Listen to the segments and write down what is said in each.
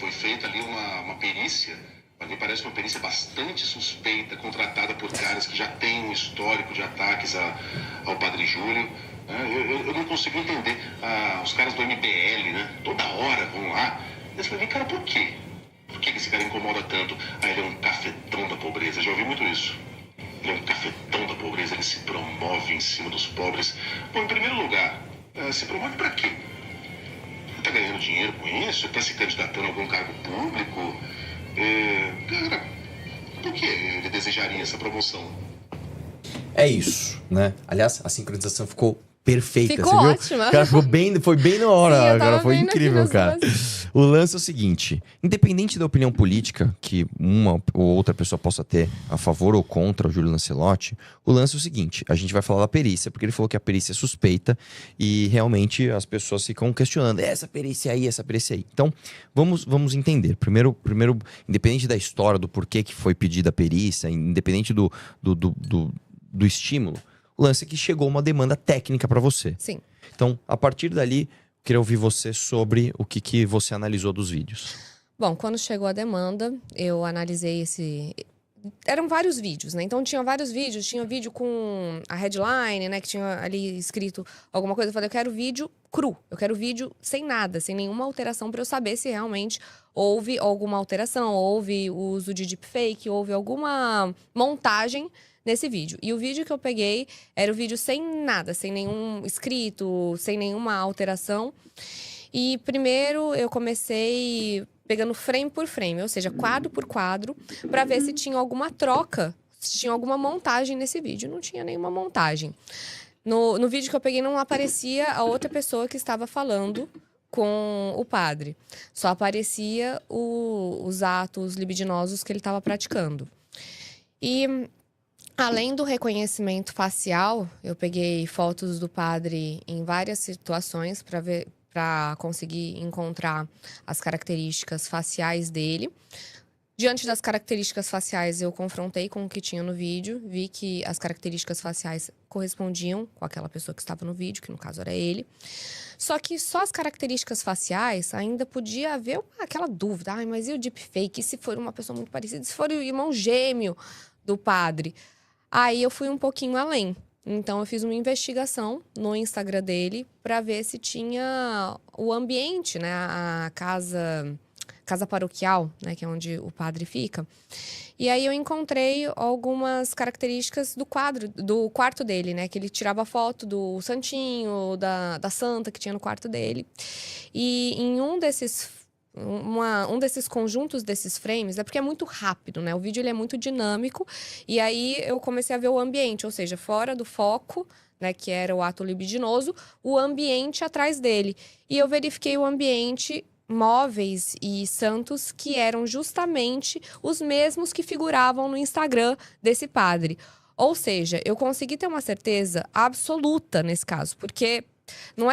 Foi feita ali uma perícia, mas me parece uma perícia bastante suspeita, contratada por caras que já têm um histórico de ataques ao Padre Júlio. Eu não consigo entender. Os caras do MBL, né? Toda hora vão lá. Eu falei, cara, por quê? Por que esse cara incomoda tanto? Ele é um cafetão da pobreza. Já ouvi muito isso. Ele é um cafetão da pobreza, ele se promove em cima dos pobres. Bom, em primeiro lugar, se promove pra quê? Ele tá ganhando dinheiro com isso? Ele tá se candidatando a algum cargo público? Cara, por que ele desejaria essa promoção? É isso, né? Aliás, a sincronização ficou perfeita, ficou você viu? ótima. Cara, foi bem na hora, Sim, cara, foi vendo incrível, aqui cara. O lance é o seguinte, independente da opinião política que uma ou outra pessoa possa ter a favor ou contra o Júlio Lancelotti, o lance é o seguinte, a gente vai falar da perícia, porque ele falou que a perícia é suspeita e realmente as pessoas ficam questionando, essa perícia aí. Então, vamos entender. Primeiro, independente da história, do porquê que foi pedida a perícia, independente do estímulo, o lance é que chegou uma demanda técnica para você. Sim. Então, a partir dali, queria ouvir você sobre o que você analisou dos vídeos. Bom, quando chegou a demanda, eu analisei esse... Eram vários vídeos, né? Então, tinha vários vídeos. Tinha vídeo com a headline, né? Que tinha ali escrito alguma coisa. Eu falei, eu quero vídeo cru. Eu quero vídeo sem nada, sem nenhuma alteração, para eu saber se realmente houve alguma alteração, houve o uso de deepfake, houve alguma montagem nesse vídeo. E o vídeo que eu peguei era o vídeo sem nada, sem nenhum escrito, sem nenhuma alteração. E primeiro eu comecei pegando frame por frame, ou seja, quadro por quadro, para ver se tinha alguma troca, se tinha alguma montagem nesse vídeo. Não tinha nenhuma montagem. No vídeo que eu peguei não aparecia a outra pessoa que estava falando com o padre. Só aparecia os atos libidinosos que ele estava praticando. E além do reconhecimento facial, eu peguei fotos do padre em várias situações para conseguir encontrar as características faciais dele. Diante das características faciais, eu confrontei com o que tinha no vídeo, vi que as características faciais correspondiam com aquela pessoa que estava no vídeo, que no caso era ele. Só que só as características faciais ainda podia haver aquela dúvida. Mas e o deepfake? E se for uma pessoa muito parecida? E se for o irmão gêmeo do padre? Aí eu fui um pouquinho além. Então, eu fiz uma investigação no Instagram dele para ver se tinha o ambiente, né? A casa paroquial, né? Que é onde o padre fica. E aí eu encontrei algumas características do quarto dele, né? Que ele tirava foto do santinho, da santa que tinha no quarto dele. E em um desses conjuntos desses frames, é porque é muito rápido, né? O vídeo ele é muito dinâmico. E aí eu comecei a ver o ambiente, ou seja, fora do foco, né? Que era o ato libidinoso, o ambiente atrás dele. E eu verifiquei o ambiente, móveis e santos que eram justamente os mesmos que figuravam no Instagram desse padre. Ou seja, eu consegui ter uma certeza absoluta nesse caso, porque não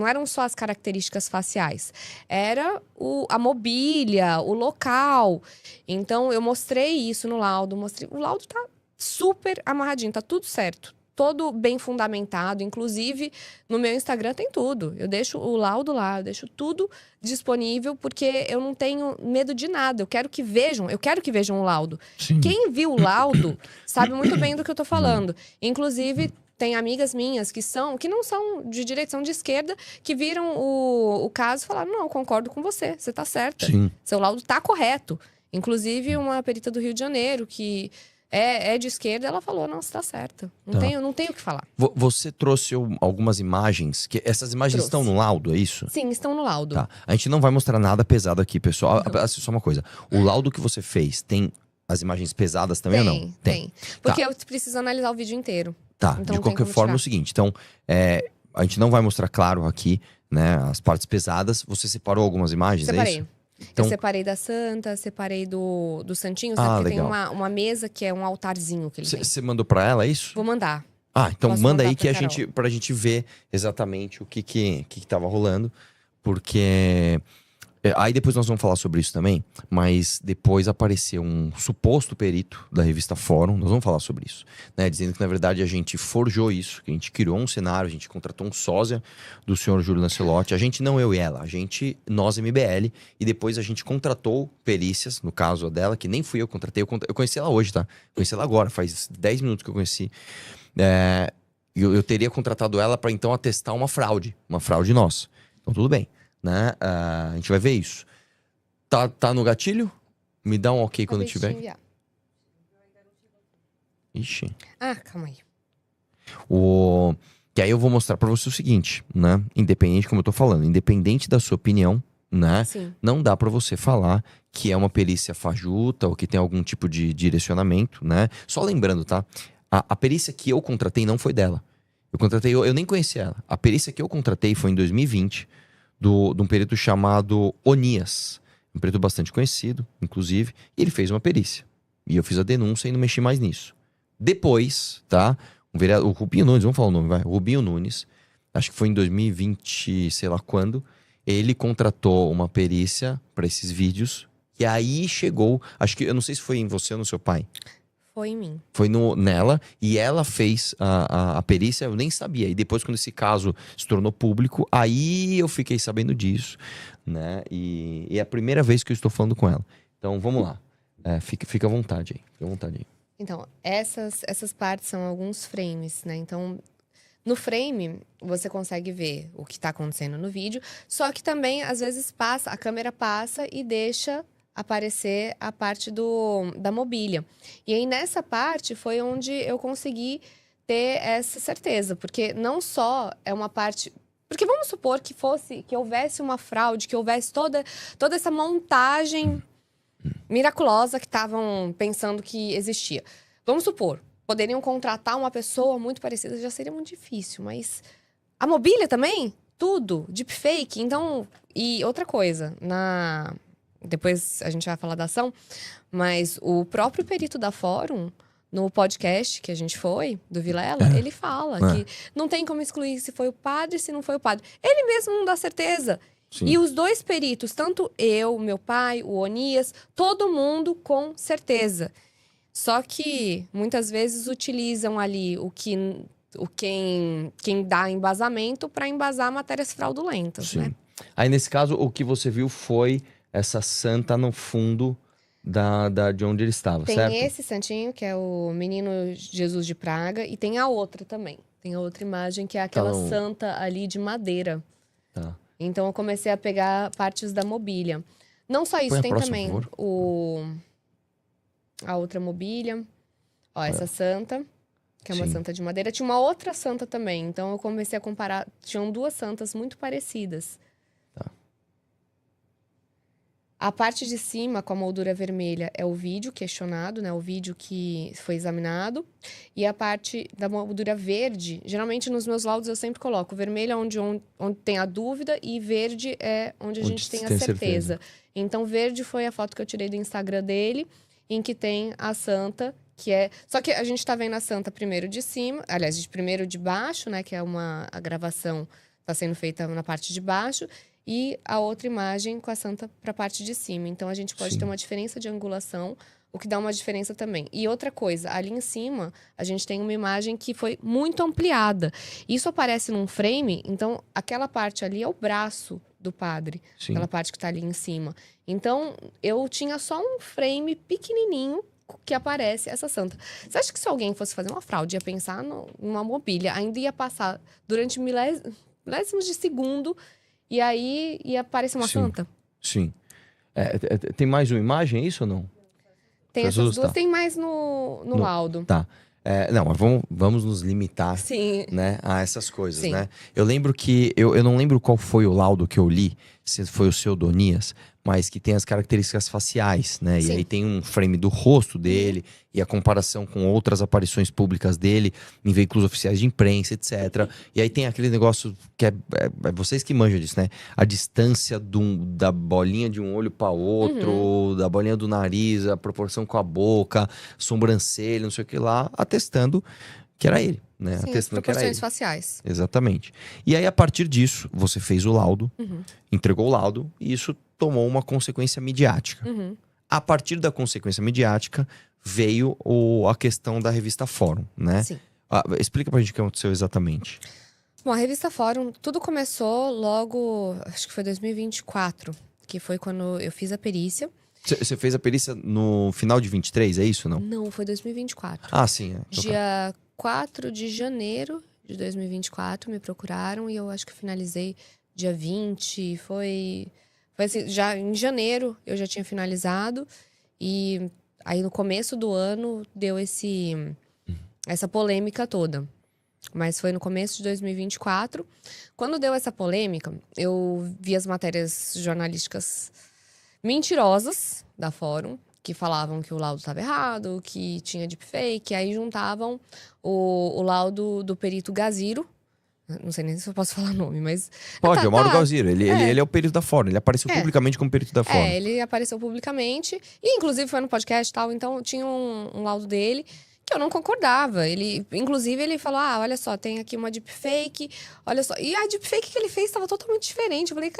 eram só as características faciais, era a mobília, o local. Então, eu mostrei isso no laudo, o laudo tá super amarradinho, tá tudo certo. Todo bem fundamentado, inclusive no meu Instagram tem tudo. Eu deixo o laudo lá, eu deixo tudo disponível, porque eu não tenho medo de nada. Eu quero que vejam o laudo. Sim. Quem viu o laudo sabe muito bem do que eu tô falando. Inclusive, tem amigas minhas que não são de direita, são de esquerda, que viram o caso e falaram, não, eu concordo com você tá certa. Sim. Seu laudo tá correto. Inclusive, uma perita do Rio de Janeiro, que é de esquerda, ela falou, não, você tá certa. Não tenho o que falar. Você trouxe algumas imagens, que essas imagens Trouxe. estão no laudo, é isso? Sim, estão no laudo. Tá. A gente não vai mostrar nada pesado aqui, pessoal. Só uma coisa, o laudo que você fez tem as imagens pesadas também ou não? Tem. Porque eu preciso analisar o vídeo inteiro. Tá, Então, de qualquer forma é o seguinte, então, a gente não vai mostrar, claro, aqui, né, as partes pesadas. Você separou algumas imagens, Separei. é isso? Então, eu separei da santa, separei do santinho, sabe? Porque legal. tem uma mesa que é um altarzinho que ele tem. Você mandou pra ela, é isso? Vou mandar. Então Posso manda mandar aí que pra pra gente ver exatamente o que tava rolando. Porque Aí depois nós vamos falar sobre isso também, mas depois apareceu um suposto perito da revista Fórum, nós vamos falar sobre isso, né? Dizendo que na verdade a gente forjou isso, que a gente criou um cenário, a gente contratou um sósia do senhor Júlio Lancelotti, a gente não eu e ela, nós MBL, e depois a gente contratou perícias, no caso a dela, que nem fui eu que contratei, eu conheci ela hoje, tá? Conheci ela agora, faz 10 minutos que eu conheci. Eu teria contratado ela para então atestar uma fraude nossa. Então tudo bem. Né? A gente vai ver isso. Tá no gatilho? Me dá um ok quando Acabei de te tiver. enviar. Ixi. Calma aí. Que aí eu vou mostrar pra você o seguinte, né? Independente, como eu tô falando, independente da sua opinião, né? Sim. Não dá pra você falar que é uma perícia fajuta ou que tem algum tipo de direcionamento, né? Só lembrando, tá? A perícia que eu contratei não foi dela. Eu nem conheci ela. A perícia que eu contratei foi em 2020. De um perito chamado Onias, um perito bastante conhecido, inclusive, e ele fez uma perícia. E eu fiz a denúncia e não mexi mais nisso. Depois, tá? O Rubinho Nunes, vamos falar o nome, vai. O Rubinho Nunes, acho que foi em 2020, sei lá quando, ele contratou uma perícia para esses vídeos, e aí chegou, acho que, eu não sei se foi em você ou no seu pai. Foi em mim. Foi nela, e ela fez a perícia, eu nem sabia. E depois, quando esse caso se tornou público, aí eu fiquei sabendo disso, né? E é a primeira vez que eu estou falando com ela. Então, vamos lá. Fica à vontade aí. Fica à vontade aí. Então, essas partes são alguns frames, né? Então, no frame, você consegue ver o que tá acontecendo no vídeo. Só que também, às vezes, a câmera passa e deixa aparecer a parte da mobília. E aí, nessa parte, foi onde eu consegui ter essa certeza. Porque não só é uma parte... Porque vamos supor que houvesse uma fraude, que houvesse toda essa montagem miraculosa que estavam pensando que existia. Vamos supor, poderiam contratar uma pessoa muito parecida, já seria muito difícil, mas a mobília também? Tudo, deepfake. Então, e outra coisa, depois a gente vai falar da ação, mas o próprio perito da Fórum, no podcast que a gente foi, do Vilela, ele fala que não tem como excluir se foi o padre, se não foi o padre. Ele mesmo não dá certeza. Sim. E os dois peritos, tanto eu, meu pai, o Onias, todo mundo com certeza. Só que muitas vezes utilizam ali quem dá embasamento para embasar matérias fraudulentas, Sim. né? Aí, nesse caso, o que você viu foi essa santa no fundo de onde ele estava, Tem certo? esse santinho, que é o Menino Jesus de Praga, e tem a outra também. Tem a outra imagem, que é aquela santa ali de madeira. Tá. Então, eu comecei a pegar partes da mobília. Não só isso, Põe a tem próxima, também por favor. a outra mobília. Ó, essa santa, que é uma Sim. santa de madeira. Tinha uma outra santa também. Então, eu comecei a comparar. Tinham duas santas muito parecidas. Tá. A parte de cima, com a moldura vermelha, é o vídeo questionado, né? O vídeo que foi examinado. E a parte da moldura verde, geralmente nos meus laudos eu sempre coloco vermelho é onde tem a dúvida e verde é onde a gente tem a certeza. Então, verde foi a foto que eu tirei do Instagram dele, em que tem a santa, que é... Só que a gente tá vendo a santa primeiro de cima, aliás, primeiro de baixo, né? Que é a gravação tá sendo feita na parte de baixo. E a outra imagem com a santa para a parte de cima. Então, a gente pode ter uma diferença de angulação, o que dá uma diferença também. E outra coisa, ali em cima, a gente tem uma imagem que foi muito ampliada. Isso aparece num frame, então aquela parte ali é o braço do padre. Sim. Aquela parte que tá ali em cima. Então, eu tinha só um frame pequenininho que aparece essa santa. Você acha que se alguém fosse fazer uma fraude, ia pensar numa mobília, ainda ia passar durante milésimos de segundo... E aí ia aparecer uma santa? Sim. Tem mais uma imagem, é isso ou não? Tem essas duas, tem mais no laudo. Tá. Não, mas vamos nos limitar, Sim. né, a essas coisas, Sim. né? Eu lembro que... Eu não lembro qual foi o laudo que eu li, se foi o seu Donias, mas que tem as características faciais, né? Sim. E aí tem um frame do rosto dele e a comparação com outras aparições públicas dele em veículos oficiais de imprensa, etc. E aí tem aquele negócio que é vocês que manjam disso, né? A distância da bolinha de um olho para outro, da bolinha do nariz, a proporção com a boca, sobrancelha, não sei o que lá, atestando que era ele, né? Sim, as Atestando que era ele. proporções faciais. Exatamente. E aí, a partir disso, você fez o laudo, Uhum. entregou o laudo, e isso tomou uma consequência midiática. Uhum. A partir da consequência midiática, veio a questão da revista Fórum, né? Sim. Explica pra gente o que aconteceu exatamente. Bom, a revista Fórum, tudo começou logo, acho que foi 2024, que foi quando eu fiz a perícia. Você fez a perícia no final de 23, é isso, não? Não, foi 2024. Ah, sim. Então tá. Dia 4 de janeiro de 2024 me procuraram e eu acho que finalizei dia 20. Foi assim, já em janeiro eu já tinha finalizado. E aí no começo do ano deu essa polêmica toda. Mas foi no começo de 2024. Quando deu essa polêmica, eu vi as matérias jornalísticas mentirosas da Fórum, que falavam que o laudo estava errado, que tinha deepfake. Aí juntavam o laudo do perito Gaziro. Não sei nem se eu posso falar nome, mas... Pode, é o Mauro Galziro. Ele é o perito da Fórum. Ele apareceu É. publicamente como perito da Fórum. Ele apareceu publicamente. E, inclusive, foi no podcast e tal. Então, tinha um laudo dele que eu não concordava. Inclusive, ele falou, olha só, tem aqui uma deepfake. Olha só. E a deepfake que ele fez estava totalmente diferente. Eu falei,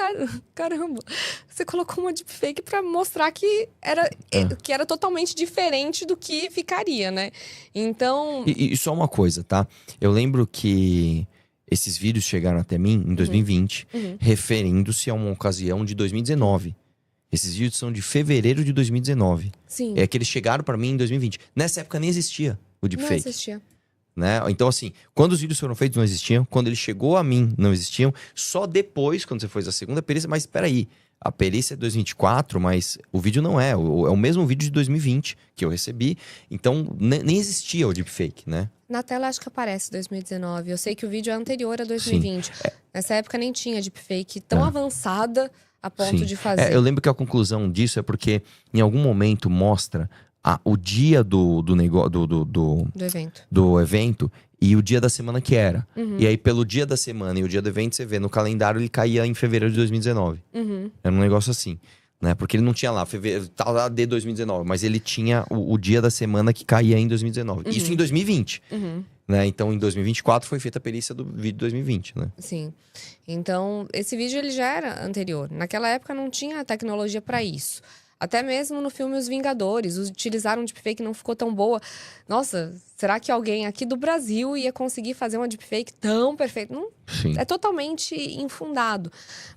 caramba, você colocou uma deepfake pra mostrar que era totalmente diferente do que ficaria, né? Então... E só uma coisa, tá? Eu lembro que esses vídeos chegaram até mim em 2020, referindo-se a uma ocasião de 2019. Esses vídeos são de fevereiro de 2019. Sim. É que eles chegaram pra mim em 2020. Nessa época nem existia o Não deepfake. assistia. Né? Então, assim, quando os vídeos foram feitos, não existiam. Quando ele chegou a mim, não existiam. Só depois, quando você fez a segunda perícia. Mas peraí, a perícia é 2024, mas o vídeo não é. É o mesmo vídeo de 2020 que eu recebi. Então, nem existia o deepfake, né? Na tela acho que aparece 2019. Eu sei que o vídeo é anterior a 2020. Nessa época nem tinha deepfake tão avançada a ponto Sim. de fazer. Eu lembro que a conclusão disso é porque em algum momento mostra o dia do evento. do evento e o dia da semana que era. E aí, pelo dia da semana e o dia do evento, você vê no calendário, ele caía em fevereiro de 2019. Era um negócio assim, né? Porque ele não tinha lá, fevereiro, tá lá de 2019, mas ele tinha o dia da semana que caía em 2019. Isso em 2020. Né? Então, em 2024 foi feita a perícia do vídeo de 2020, né? Sim. Então, esse vídeo ele já era anterior. Naquela época não tinha tecnologia para isso. Até mesmo no filme Os Vingadores, utilizaram deepfake e não ficou tão boa. Nossa, será que alguém aqui do Brasil ia conseguir fazer uma deepfake tão perfeita? Não, Sim. é totalmente infundado.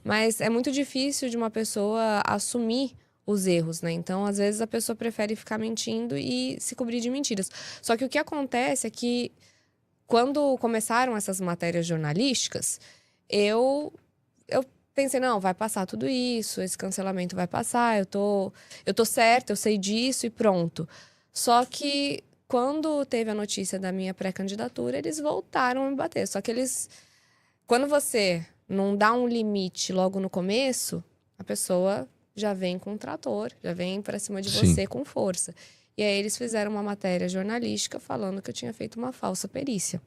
Mas é muito difícil de uma pessoa assumir os erros, né? Então, às vezes, a pessoa prefere ficar mentindo e se cobrir de mentiras. Só que o que acontece é que, quando começaram essas matérias jornalísticas, eu pensei, não, vai passar tudo isso, esse cancelamento vai passar, eu tô certa, eu sei disso e pronto. Só que, quando teve a notícia da minha pré-candidatura, eles voltaram a me bater. Só que quando você não dá um limite logo no começo, a pessoa já vem com um trator, já vem pra cima de você com força. E aí eles fizeram uma matéria jornalística falando que eu tinha feito uma falsa perícia.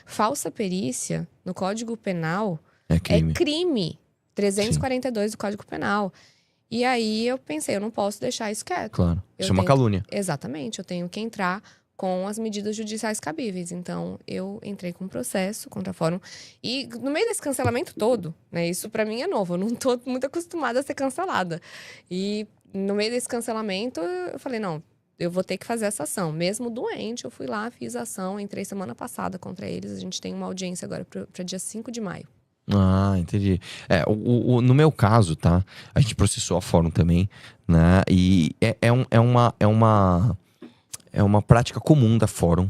Falsa perícia, no Código Penal, é crime. 342 do Código Penal. E aí eu pensei, eu não posso deixar isso quieto. Claro. Isso é uma calúnia. Exatamente. Eu tenho que entrar com as medidas judiciais cabíveis. Então, eu entrei com um processo contra a Fórum. E no meio desse cancelamento todo, né? Isso pra mim é novo. Eu não tô muito acostumada a ser cancelada. E no meio desse cancelamento, eu falei, não, eu vou ter que fazer essa ação. Mesmo doente, eu fui lá, fiz a ação. Entrei semana passada contra eles. A gente tem uma audiência agora para dia 5 de maio. Ah, entendi. No meu caso, tá? A gente processou a Fórum também, né? E é uma prática comum da Fórum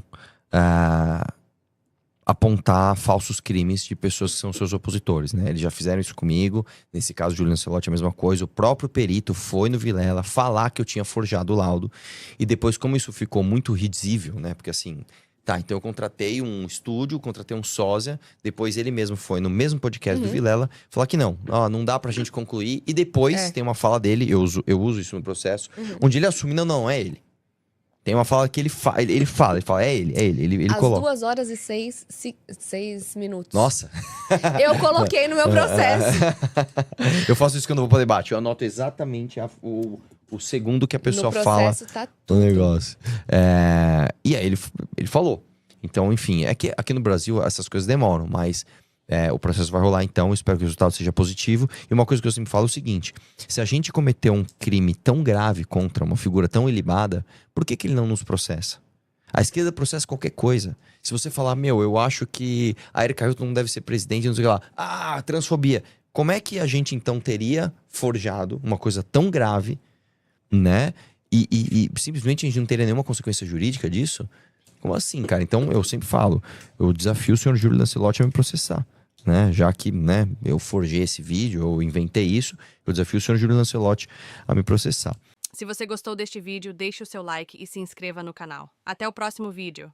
apontar falsos crimes de pessoas que são seus opositores, né? Eles já fizeram isso comigo. Nesse caso, Júlio Lancelotti, a mesma coisa. O próprio perito foi no Vilela falar que eu tinha forjado o laudo. E depois, como isso ficou muito risível, né? Porque assim... Tá, então eu contratei um estúdio, contratei um sósia, depois ele mesmo foi no mesmo podcast do Vilela, falar que não dá pra gente concluir, e depois tem uma fala dele, eu uso isso no processo, onde ele assume, não é ele. Tem uma fala que ele fala, é ele Às coloca. 2h06 Nossa! Eu coloquei no meu processo. Eu faço isso quando eu vou pro debate, eu anoto exatamente o segundo que a pessoa fala tá do negócio. E aí ele falou. Então, enfim, é que aqui no Brasil essas coisas demoram, mas o processo vai rolar então, espero que o resultado seja positivo. E uma coisa que eu sempre falo é o seguinte, se a gente cometeu um crime tão grave contra uma figura tão ilibada, por que ele não nos processa? A esquerda processa qualquer coisa. Se você falar, eu acho que a Erika Hilton não deve ser presidente, não sei o que lá. Transfobia. Como é que a gente então teria forjado uma coisa tão grave, né? E simplesmente a gente não teria nenhuma consequência jurídica disso? Como assim, cara? Então eu sempre falo, eu desafio o senhor Júlio Lancelotti a me processar, né? Já que, né, eu forjei esse vídeo, eu inventei isso, eu desafio o senhor Júlio Lancelotti a me processar. Se você gostou deste vídeo, deixe o seu like e se inscreva no canal. Até o próximo vídeo!